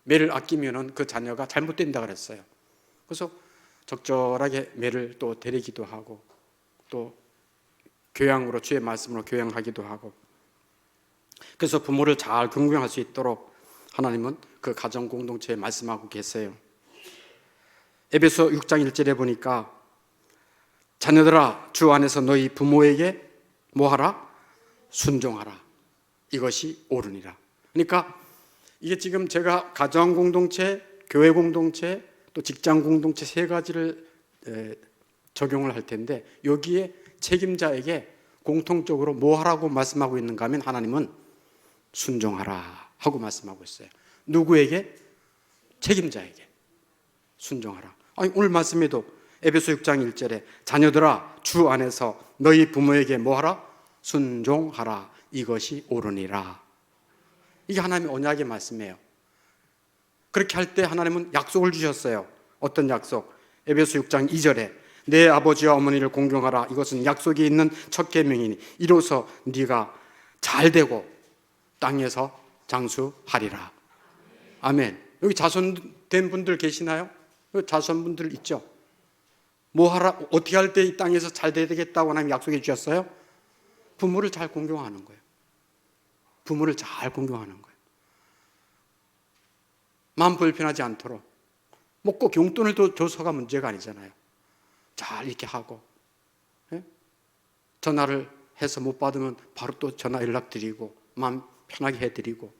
매를 아끼면은 그 자녀가 잘못된다 그랬어요. 그래서 적절하게 매를 또 데리기도 하고 또 교양으로 주의 말씀으로 교양하기도 하고 그래서 부모를 잘 긍정할 수 있도록 하나님은 그 가정 공동체에 말씀하고 계세요. 에베소 6장 1절에 보니까 자녀들아 주 안에서 너희 부모에게 뭐하라? 순종하라. 이것이 옳으니라. 그러니까 이게 지금 제가 가정 공동체, 교회 공동체, 또 직장 공동체 세 가지를 적용을 할 텐데 여기에 책임자에게 공통적으로 뭐 하라고 말씀하고 있는가 하면 하나님은 순종하라 하고 말씀하고 있어요. 누구에게? 책임자에게 순종하라. 아니, 오늘 말씀에도 에베소 6장 1절에 자녀들아 주 안에서 너희 부모에게 뭐하라? 순종하라. 이것이 옳으니라. 이게 하나님의 언약의 말씀이에요. 그렇게 할 때 하나님은 약속을 주셨어요. 어떤 약속? 에베소 6장 2절에 내 아버지와 어머니를 공경하라. 이것은 약속이 있는 첫 계명이니 이로써 네가 잘되고 땅에서 장수하리라. 아멘. 여기 자손된 분들 계시나요? 여기 자손분들 있죠? 뭐 하라? 어떻게 할 때 이 땅에서 잘 돼야 되겠다고 하나님 약속해 주셨어요? 부모를 잘 공경하는 거예요. 부모를 잘 공경하는 거예요. 마음 불편하지 않도록. 뭐 꼭 용돈을 줘서가 문제가 아니잖아요. 잘 이렇게 하고, 예? 전화를 해서 못 받으면 바로 또 전화 연락 드리고, 마음 편하게 해드리고,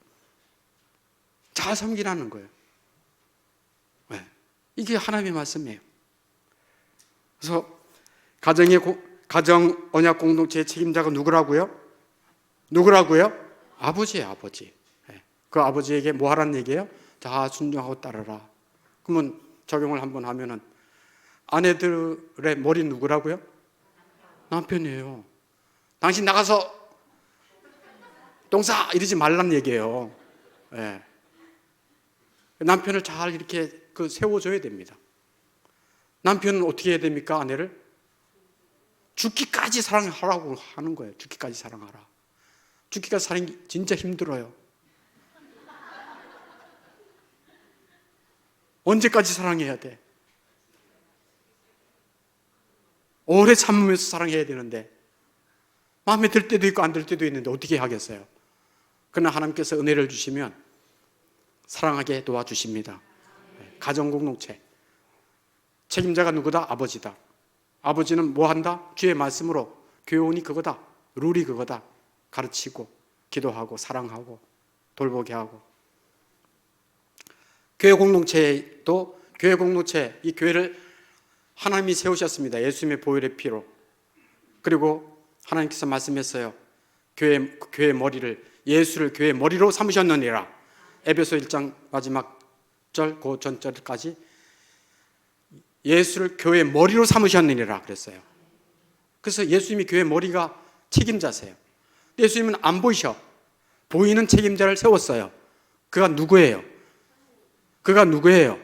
잘 섬기라는 거예요. 예. 이게 하나님의 말씀이에요. 그래서 가정 언약 공동체의 책임자가 누구라고요? 아버지예요, 아버지. 예. 그 아버지에게 뭐 하라는 얘기예요? 다 순종하고 따르라. 그러면 적용을 한번 하면은 아내들의 머리 누구라고요? 남편이에요. 당신 나가서 똥싸 이러지 말란 얘기예요. 예. 남편을 잘 이렇게 세워줘야 됩니다. 남편은 어떻게 해야 됩니까? 아내를 죽기까지 사랑하라고 하는 거예요. 죽기까지 사랑하라. 죽기까지 사랑이 진짜 힘들어요. 언제까지 사랑해야 돼? 오래 참으면서 사랑해야 되는데 마음에 들 때도 있고 안 들 때도 있는데 어떻게 하겠어요? 그러나 하나님께서 은혜를 주시면 사랑하게 도와주십니다. 가정 공동체. 책임자가 누구다? 아버지다. 아버지는 뭐 한다? 주의 말씀으로 교훈이 그거다. 룰이 그거다. 가르치고 기도하고 사랑하고 돌보게 하고. 교회 공동체도 교회 공동체, 이 교회를 하나님이 세우셨습니다. 예수님의 보혈의 피로. 그리고 하나님께서 말씀했어요. 교회의 머리를, 예수를 교회의 머리로 삼으셨느니라. 에베소 1장 마지막 절, 그 전절까지 예수를 교회의 머리로 삼으셨느니라 그랬어요. 그래서 예수님이 교회의 머리가 책임자세요. 예수님은 안 보이셔. 보이는 책임자를 세웠어요. 그가 누구예요? 그가 누구예요?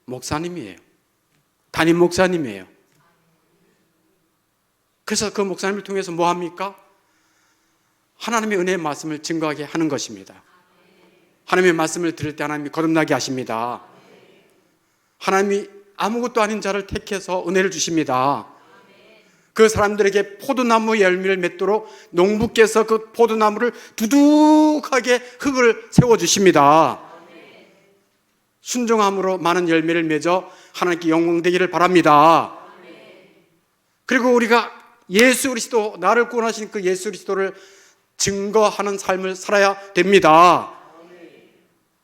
목사님이에요. 담임 목사님이에요. 그래서 그 목사님을 통해서 뭐 합니까? 하나님의 은혜의 말씀을 증거하게 하는 것입니다. 하나님의 말씀을 들을 때 하나님이 거듭나게 하십니다. 하나님이 아무것도 아닌 자를 택해서 은혜를 주십니다. 그 사람들에게 포도나무 열매를 맺도록 농부께서 그 포도나무를 두둑하게 흙을 세워주십니다. 순종함으로 많은 열매를 맺어 하나님께 영광되기를 바랍니다. 그리고 우리가 예수 그리스도, 나를 구원하신 그 예수 그리스도를 증거하는 삶을 살아야 됩니다.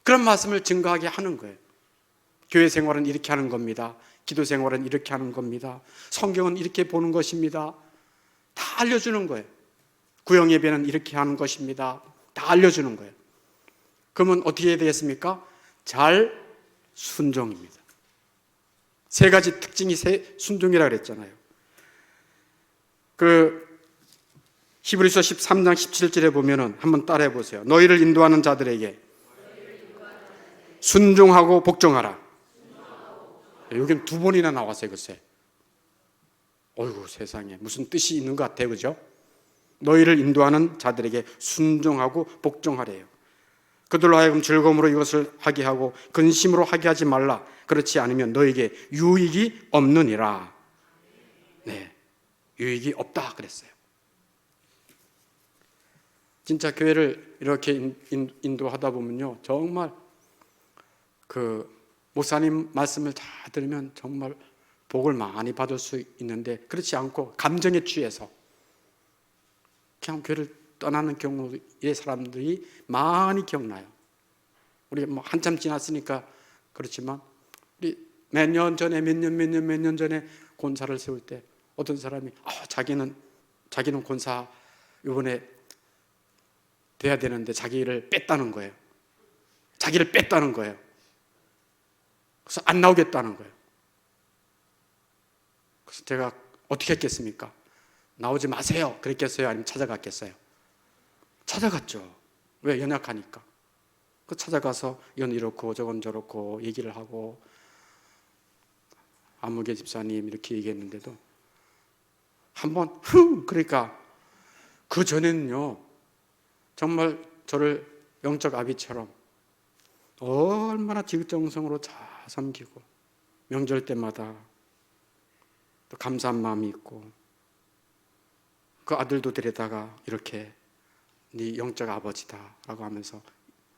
그런 말씀을 증거하게 하는 거예요. 교회 생활은 이렇게 하는 겁니다. 기도 생활은 이렇게 하는 겁니다. 성경은 이렇게 보는 것입니다. 다 알려주는 거예요. 구역 예배는 이렇게 하는 것입니다. 다 알려주는 거예요. 그러면 어떻게 해야 되겠습니까? 잘 순종입니다. 세 가지 특징이 순종이라고 그랬잖아요. 히브리서 13장 17절에 보면은 한번 따라해 보세요. 너희를 인도하는 자들에게 순종하고 복종하라. 여기는 두 번이나 나왔어요, 글쎄. 어이구, 세상에. 무슨 뜻이 있는 것 같아요, 그죠? 너희를 인도하는 자들에게 순종하고 복종하래요. 그들로 하여금 즐거움으로 이것을 하게 하고 근심으로 하게 하지 말라. 그렇지 않으면 너에게 유익이 없느니라. 네, 유익이 없다 그랬어요. 진짜 교회를 이렇게 인도하다 보면요, 정말 목사님 말씀을 다 들으면 정말 복을 많이 받을 수 있는데, 그렇지 않고 감정에 취해서 그냥 교회를 떠나는 경우의 사람들이 많이 기억나요. 우리 뭐 한참 지났으니까 그렇지만, 우리 몇 년 전에 권사를 세울 때 어떤 사람이 자기는 권사 이번에 돼야 되는데 자기를 뺐다는 거예요. 자기를 뺐다는 거예요. 그래서 안 나오겠다는 거예요. 그래서 제가 어떻게 했겠습니까? 나오지 마세요 그랬겠어요? 아니면 찾아갔겠어요? 찾아갔죠. 왜? 연약하니까. 찾아가서 이건 이렇고 저건 저렇고 얘기를 하고, 안무개 집사님 이렇게 얘기했는데도 한번 그러니까 그 전에는요, 정말 저를 영적 아비처럼 얼마나 지극정성으로 잘 섬기고, 명절 때마다 또 감사한 마음이 있고, 그 아들도 데려다가 이렇게 네 영적 아버지다 라고 하면서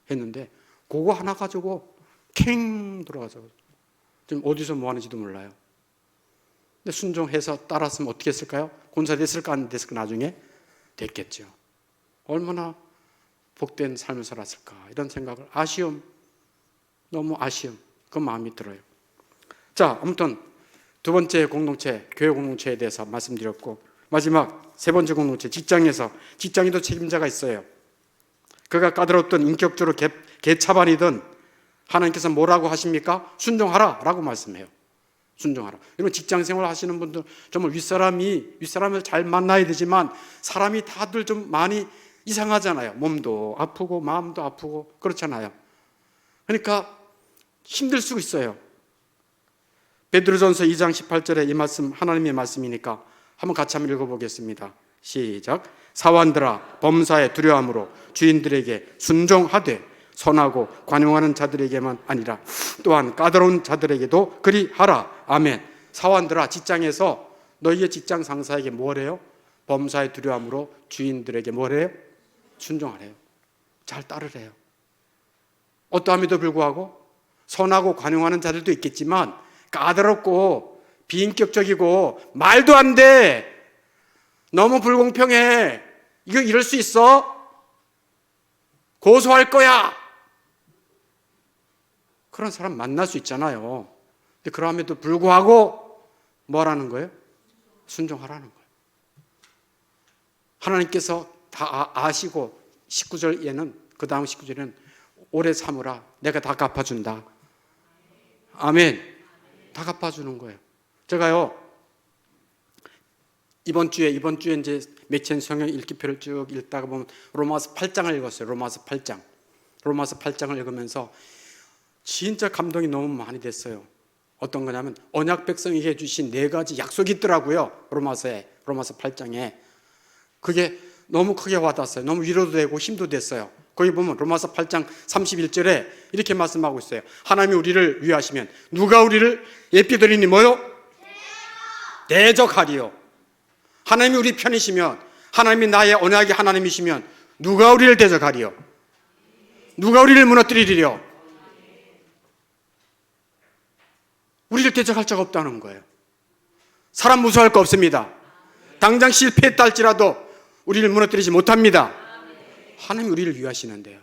했는데, 그거 하나 가지고 캥 돌아가서 지금 어디서 뭐 하는지도 몰라요. 근데 순종해서 따랐으면 어떻게 했을까요? 권사 됐을까 안 됐을까? 나중에 됐겠죠. 얼마나 복된 삶을 살았을까, 이런 생각을, 너무 아쉬움, 그 마음이 들어요. 자, 아무튼 두 번째 공동체, 교회 공동체에 대해서 말씀드렸고, 마지막 세 번째 공동체, 직장에도 책임자가 있어요. 그가 까다롭든 인격적으로 개차반이든 하나님께서 뭐라고 하십니까? 순종하라 라고 말씀해요. 순종하라. 여러분, 직장생활 하시는 분들 정말 윗사람을 잘 만나야 되지만, 사람이 다들 좀 많이 이상하잖아요. 몸도 아프고 마음도 아프고 그렇잖아요. 그러니까 힘들 수 있어요. 베드로전서 2장 18절에 이 말씀, 하나님의 말씀이니까 한번 같이 한번 읽어보겠습니다. 시작. 사원들아, 범사에 두려움으로 주인들에게 순종하되 선하고 관용하는 자들에게만 아니라 또한 까다로운 자들에게도 그리하라. 아멘. 사원들아, 직장에서 너희의 직장 상사에게 뭐래요? 범사에 두려움으로 주인들에게 뭐래요? 순종하래요. 잘 따르래요. 어떠함에도 불구하고 선하고 관용하는 자들도 있겠지만 까다롭고 비인격적이고 말도 안 돼, 너무 불공평해, 이거 이럴 수 있어? 고소할 거야. 그런 사람 만날 수 있잖아요. 근데 그럼에도 불구하고 뭐라는 거예요? 순종하라는 거예요. 하나님께서 다 아시고 19절에는, 그 다음 19절에는 오래 참으라, 내가 다 갚아준다. 아멘. 다 갚아주는 거예요. 제가요, 이번 주에 이제 매천 성경 읽기표를 쭉 읽다가 보면 로마서 8장을 읽었어요. 로마서 8장을 읽으면서 진짜 감동이 너무 많이 됐어요. 어떤 거냐면 언약 백성에게 주신 4가지 약속이 있더라고요. 로마서 8장에. 그게 너무 크게 와닿았어요. 너무 위로도 되고 힘도 됐어요. 거기 보면 로마서 8장 31절에 이렇게 말씀하고 있어요. 하나님이 우리를 위하시면 누가 우리를 예삐드리니 뭐요? 대적하리요. 하나님이 우리 편이시면, 하나님이 나의 언약의 하나님이시면 누가 우리를 대적하리요? 누가 우리를 무너뜨리리요? 우리를 대적할 자가 없다는 거예요. 사람 무서워할 거 없습니다. 당장 실패했다 할지라도 우리를 무너뜨리지 못합니다. 하나님이 우리를 위하시는데요.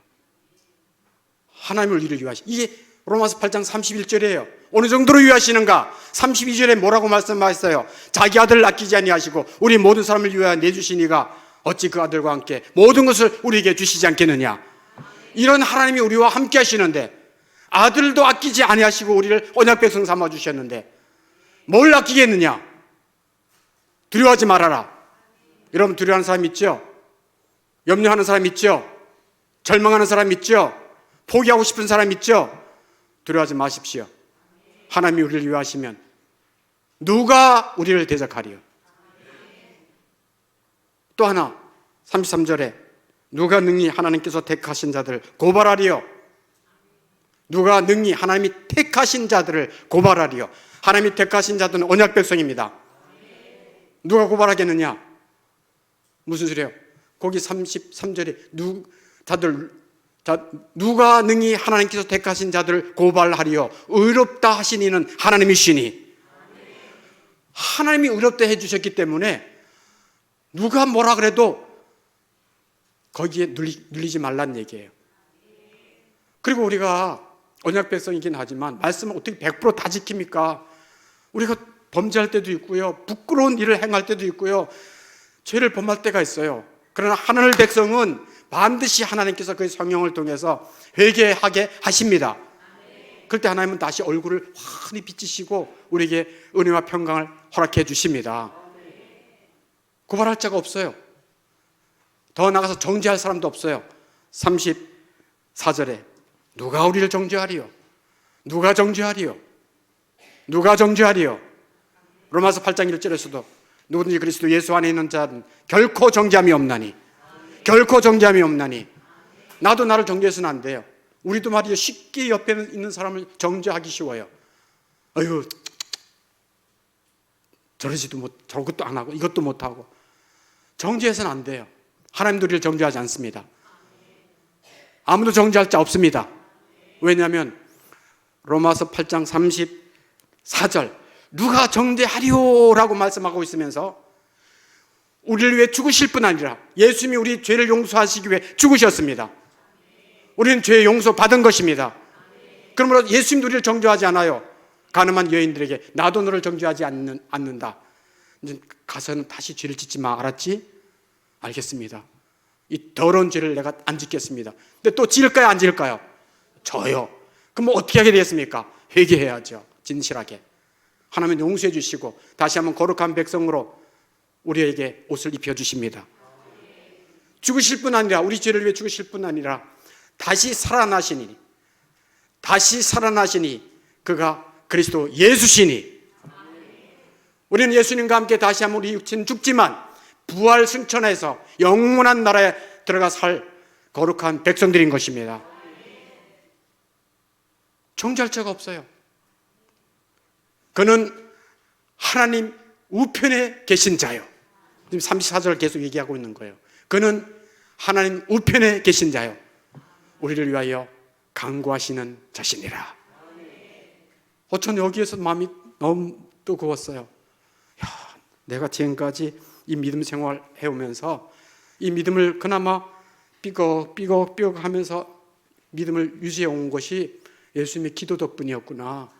하나님을 우리를 이게 로마서 8장 31절이에요. 어느 정도로 위하시는가? 32절에 뭐라고 말씀하셨어요? 자기 아들을 아끼지 아니하시고 우리 모든 사람을 위하여 내주시니가 어찌 그 아들과 함께 모든 것을 우리에게 주시지 않겠느냐? 이런 하나님이 우리와 함께 하시는데, 아들도 아끼지 아니하시고 우리를 언약 백성 삼아 주셨는데 뭘 아끼겠느냐? 두려워하지 말아라. 여러분, 두려워하는 사람 있죠? 염려하는 사람 있죠? 절망하는 사람 있죠? 포기하고 싶은 사람 있죠? 두려워하지 마십시오. 하나님이 우리를 위하시면 누가 우리를 대적하리요? 또 하나 33절에 누가 능히 하나님께서 택하신 자들을 고발하리요? 누가 능히 하나님이 택하신 자들을 고발하리요? 하나님이 택하신 자들은 언약 백성입니다. 누가 고발하겠느냐? 무슨 소리예요? 거기 33절에 누가 능히 하나님께서 택하신 자들을 고발하리요? 의롭다 하신 이는 하나님이시니. 하나님이 의롭다 해주셨기 때문에 누가 뭐라 그래도 거기에 눌리지 말란 얘기예요. 그리고 우리가 언약 백성이긴 하지만 말씀을 어떻게 100% 다 지킵니까? 우리가 범죄할 때도 있고요, 부끄러운 일을 행할 때도 있고요, 죄를 범할 때가 있어요. 그러나 하늘 백성은 반드시 하나님께서 그 성령을 통해서 회개하게 하십니다. 그럴 때 하나님은 다시 얼굴을 환히 비치시고 우리에게 은혜와 평강을 허락해 주십니다. 고발할 자가 없어요. 더 나가서 정죄할 사람도 없어요. 34절에 누가 우리를 정죄하리요? 누가 정죄하리요? 누가 정죄하리요? 로마서 8장 1절에서도 누구든지 그리스도 예수 안에 있는 자는 결코 정죄함이 없나니, 결코 정죄함이 없나니. 나도 나를 정죄해서는 안 돼요. 우리도 말이죠, 쉽게 옆에 있는 사람을 정죄하기 쉬워요. 어휴, 저러지도 못, 저것도 안 하고 이것도 못 하고. 정죄해서는 안 돼요. 하나님도 우리를 정죄하지 않습니다. 아무도 정죄할 자 없습니다. 왜냐하면 로마서 8장 34절 누가 정죄하리오라고 말씀하고 있으면서 우리를 위해 죽으실 뿐 아니라 예수님이 우리 죄를 용서하시기 위해 죽으셨습니다. 우리는 죄 용서 받은 것입니다. 그러므로 예수님도 우리를 정죄하지 않아요. 가늠한 여인들에게 나도 너를 정죄하지 않는다. 이제 가서는 다시 죄를 짓지 마. 알았지? 알겠습니다. 이 더러운 죄를 내가 안 짓겠습니다. 근데 또 지을까요? 안 지을까요? 저요. 그럼 뭐 어떻게 하게 되겠습니까? 회개해야죠. 진실하게. 하나님은 용서해 주시고 다시 한번 거룩한 백성으로 우리에게 옷을 입혀주십니다. 죽으실 뿐 아니라, 우리 죄를 위해 죽으실 뿐 아니라 다시 살아나시니 그가 그리스도 예수시니. 우리는 예수님과 함께 다시 한번 우리 육체는 죽지만 부활 승천해서 영원한 나라에 들어가 살 거룩한 백성들인 것입니다. 정죄할 자가 없어요. 그는 하나님 우편에 계신 자요. 지금 34절 계속 얘기하고 있는 거예요. 그는 하나님 우편에 계신 자요, 우리를 위하여 간구하시는 자신이라. 전 여기에서 마음이 너무 뜨거웠어요. 야, 내가 지금까지 이 믿음 생활 해오면서 이 믿음을 그나마 삐걱 하면서 믿음을 유지해 온 것이 예수님의 기도 덕분이었구나.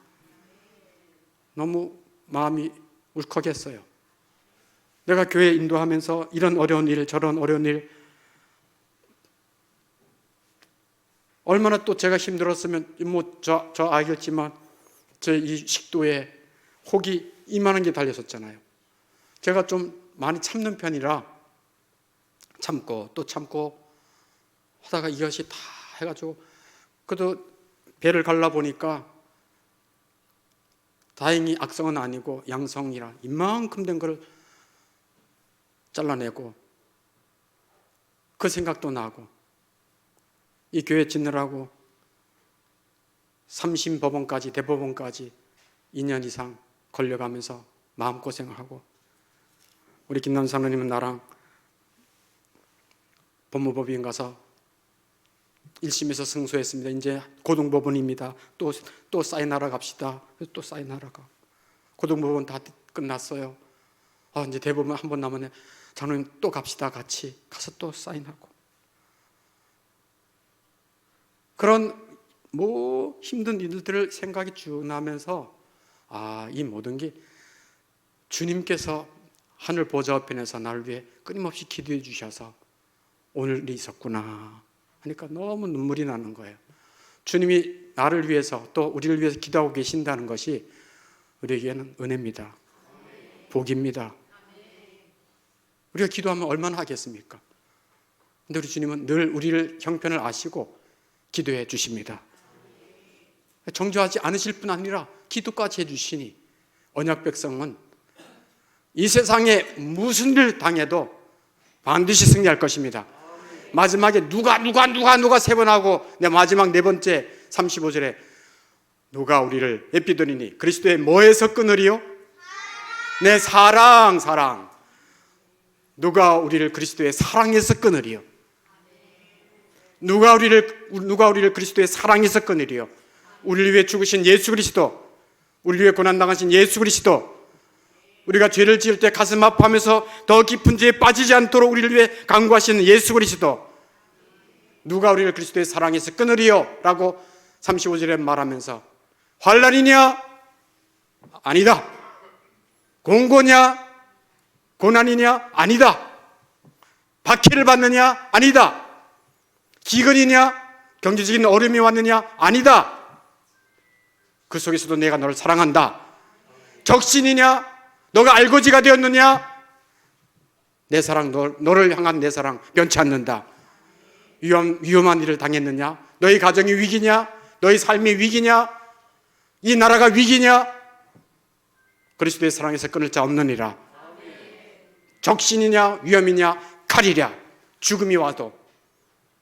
너무 마음이 울컥했어요. 내가 교회 인도하면서 이런 어려운 일, 저런 어려운 일, 얼마나 또 제가 힘들었으면 저 알겠지만 제 이 식도에 혹이 이만한 게 달렸었잖아요. 제가 좀 많이 참는 편이라 참고 또 참고 하다가 이것이 다 해가지고 그래도 배를 갈라보니까 다행히 악성은 아니고 양성이라 이만큼 된 걸 잘라내고 그 생각도 나고 이 교회 짓느라고 삼심법원까지 대법원까지 2년 이상 걸려가면서 마음고생을 하고 우리 김남 사모님은 나랑 법무법인 가서 1심에서 승소했습니다. 이제 고등법원입니다. 또 사인하러 갑시다. 또 사인하러 가. 고등법원 다 끝났어요. 이제 대법원 한 번 남았네. 장로님 또 갑시다. 같이 가서 또 사인하고. 그런 힘든 일들을 생각이 쭉 나면서 이 모든 게 주님께서 하늘 보좌 우편에서 나를 위해 끊임없이 기도해 주셔서 오늘이 있었구나 하니까 너무 눈물이 나는 거예요. 주님이 나를 위해서 또 우리를 위해서 기도하고 계신다는 것이 우리에게는 은혜입니다. 복입니다. 우리가 기도하면 얼마나 하겠습니까? 근데 우리 주님은 늘 우리를 형편을 아시고 기도해 주십니다. 정죄하지 않으실 뿐 아니라 기도까지 해주시니 언약 백성은 이 세상에 무슨 일 당해도 반드시 승리할 것입니다. 마지막에 누가 세 번 하고 내 마지막 네 번째 35절에 누가 우리를 에피도니니 그리스도의 뭐에서 끊으리요? 내 사랑. 누가 우리를 그리스도의 사랑에서 끊으리요? 누가 우리를 그리스도의 사랑에서 끊으리요? 우리를 위해 죽으신 예수 그리스도, 우리를 위해 고난 당하신 예수 그리스도, 우리가 죄를 지을 때 가슴 아파하면서 더 깊은 죄에 빠지지 않도록 우리를 위해 간구하시는 예수 그리스도, 누가 우리를 그리스도의 사랑에서 끊으리요? 라고 35절에 말하면서 환난이냐? 아니다. 공고냐? 고난이냐? 아니다. 박해를 받느냐? 아니다. 기근이냐? 경제적인 어려움이 왔느냐? 아니다. 그 속에서도 내가 너를 사랑한다. 적신이냐? 너가 알거지가 되었느냐? 내 사랑, 너를 향한 내 사랑 변치 않는다. 위험한 일을 당했느냐? 너희 가정이 위기냐? 너희 삶이 위기냐? 이 나라가 위기냐? 그리스도의 사랑에서 끊을 자 없느니라. 적신이냐? 위험이냐? 칼이랴. 죽음이 와도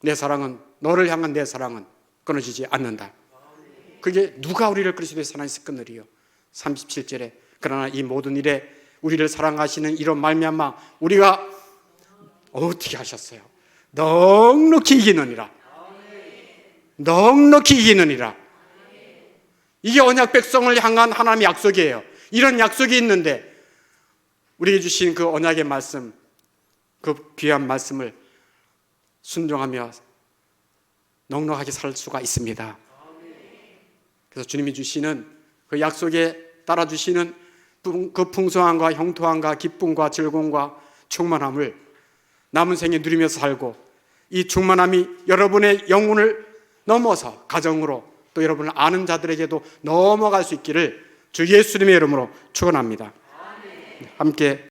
내 사랑은, 너를 향한 내 사랑은 끊어지지 않는다. 그게 누가 우리를 그리스도의 사랑에서 끊으리요? 37절에 그러나 이 모든 일에 우리를 사랑하시는 이런 말미암아 우리가 어떻게 하셨어요? 넉넉히 이기느니라. 넉넉히 이기느니라. 이게 언약 백성을 향한 하나님의 약속이에요. 이런 약속이 있는데 우리에게 주신 그 언약의 말씀, 그 귀한 말씀을 순종하며 넉넉하게 살 수가 있습니다. 그래서 주님이 주시는 그 약속에 따라 주시는 그 풍성함과 형통함과 기쁨과 즐거움과 충만함을 남은 생에 누리면서 살고 이 충만함이 여러분의 영혼을 넘어서 가정으로 또 여러분을 아는 자들에게도 넘어갈 수 있기를 주 예수님의 이름으로 축원합니다. 함께